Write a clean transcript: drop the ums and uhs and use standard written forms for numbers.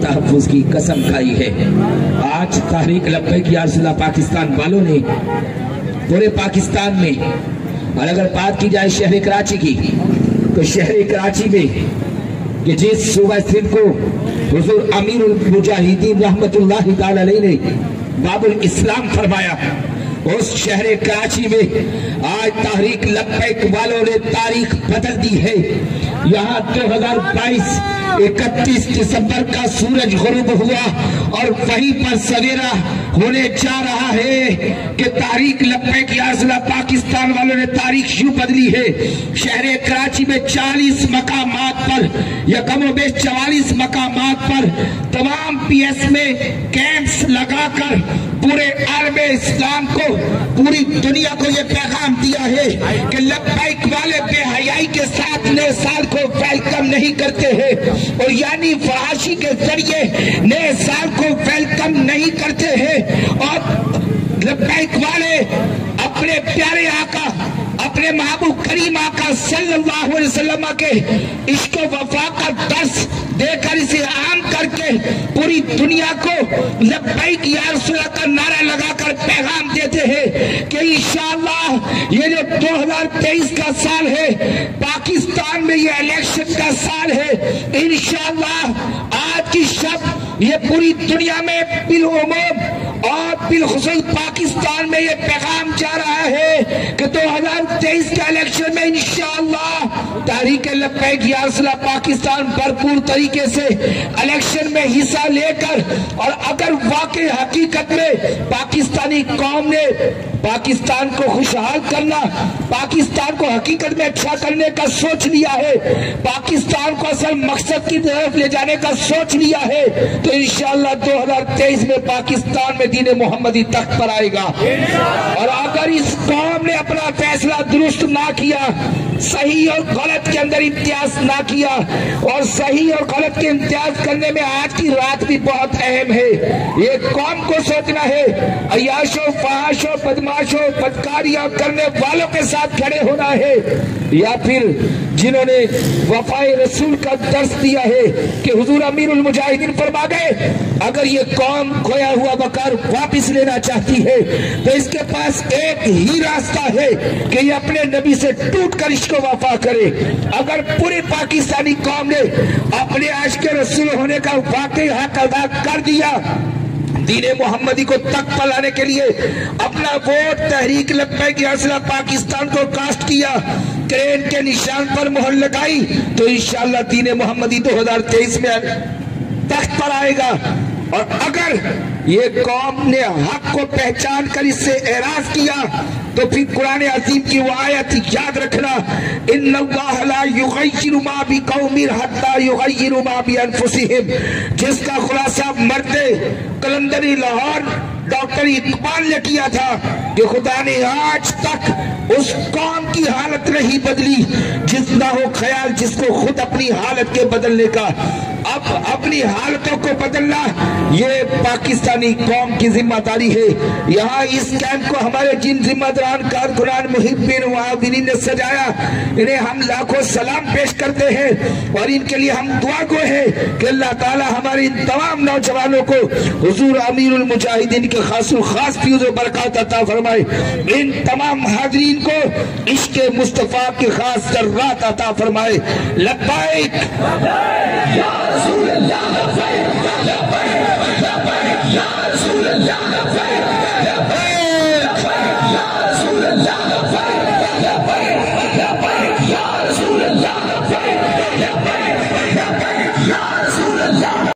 तहफ़्फ़ुज़ की कसम खाई है। आज तहरीक लब्बैक या रसूल अल्लाह पाकिस्तान वालों ने पूरे पाकिस्तान में, और अगर बात की जाए शहर कराची की, तो शहर कराची में कि जिस सूबा सिंध को हुजूर अमीरुल मुजाहिदीन रहमतुल्लाहि ताला अलैहि ने बाबुल इस्लाम फरमाया, उस शहर कराची में आज तहरीक लब्बैक वालों ने तारीख बदल दी है। यहाँ 2022 31 दिसंबर का सूरज गुरूब हुआ और वहीं पर सवेरा होने जा रहा है कि तहरीक लब्बैक या रसूल अल्लाह पाकिस्तान वालों ने तारीख यूं बदली है। शहर कराची में 40 मकामात पर या कमोबेश 44 मकामात पर तमाम पीएस में कैंप्स लगाकर पूरे आलम इस्लाम को, पूरी दुनिया को ये पैगाम दिया है कि लब्बैक वाले बेहयाई के साथ नए साल को वेलकम नहीं करते हैं, और यानी फराशी के जरिए नए साल को वेलकम नहीं करते हैं। और लब्बैक वाले अपने प्यारे आका, अपने महबूब करीम आका सल्लल्लाहु अलैहि वसल्लम के इश्क वफा का दर्स देकर इसे आम करके पूरी दुनिया को लब्बैक या रसूल अल्लाह का नारा लगाकर पैगाम देते हैं कि इंशाअल्लाह ये जो 2023 का साल है, पाकिस्तान में ये इलेक्शन का साल है, इंशाअल्लाह आज की शब ये पूरी दुनिया में बिलउमूम और बिलखुसूस पाकिस्तान में ये पैगाम जा रहा है कि 2023 के इलेक्शन में इंशाअल्लाह तहरीक लब्बैक या रसूल अल्लाह पाकिस्तान भरपूर तरीके से इलेक्शन में हिस्सा लेकर, और अगर वाकई हकीकत में पाकिस्तानी कौम ने पाकिस्तान को खुशहाल करना, पाकिस्तान को हकीकत में अच्छा करने का सोच लिया है, पाकिस्तान को असल मकसद की तरफ ले जाने का सोच लिया है, तो इंशाअल्लाह 2023 में पाकिस्तान में दीन मोहम्मदी तख्त पर आएगा। और अगर इस कौम ने अपना फैसला दुरुस्त ना किया, सही और गलत के अंदर इम्तियाज ना किया, और सही और गलत के इम्तियाज करने में आज की रात भी बहुत अहम है। ये कौम को सोचना है, अयाशो फहाशो बदमाशो बदकारियां करने वालों के साथ खड़े होना है, या फिर जिन्होंने वफाए रसूल का दर्स दिया है कि हुजूर अमीरुल मुजाहिदीन फरमा गए, अगर ये कौम खोया हुआ वकार वापस लेना चाहती है तो इसके पास एक ही रास्ता है कि ये अपने नबी से टूट कर इसको वफा करे। अगर पूरी पाकिस्तानी कौम ने अपने आशिक रसूल होने का वाकई हक अदा कर दिया, दीन मोहम्मदी को तक पर लाने के लिए अपना वोट तहरीक लब्बैक या रसूल अल्लाह पाकिस्तान को कास्ट किया, क्रेन के निशान पर मोहर लगाई, तो इंशाअल्लाह दीन मोहम्मदी 2023 में तख्त पर आएगा। और अगर ये कौम ने हक को पहचान कर इससे एराज किया तो फिर कुरान अजीम की वो आयत याद रखना, इन्नल्लाह ला युगय्यिरु मा बिकौमिन हत्ता युगय्यिरु मा बिअनफुसिहिम, जिसका खुलासा मर्दे कलंदरी लाहौर डॉक्टर इकबाल ने किया था कि खुदा ने आज तक उस कौम की हालत नहीं बदली जितना हो ख्याल जिसको खुद अपनी हालत के बदलने का। अब अपनी हालतों को बदलना ये पाकिस्तानी कौम की जिम्मेदारी है। यहाँ इस कैंप को हमारे जिन जिम्मेदारान कारकुनान मुहिब्बीन मुआविरीन ने सजाया, इन्हें हम लाखों सलाम पेश करते हैं और इनके लिए हम दुआ गो है कि अल्लाह ताला हमारे इन तमाम नौजवानों को हुजूर अमीरुल मुजाहिदीन के खास फ्यूज़ बरकत अता फरमाए। इन तमाम हाज़रीन को इश्क़ मुस्तफ़ा की खास जर्रात अता फरमाए। लब्बैक या रसूल अल्लाह, लब्बैक लब्बैक लब्बैक या रसूल अल्लाह, लब्बैक।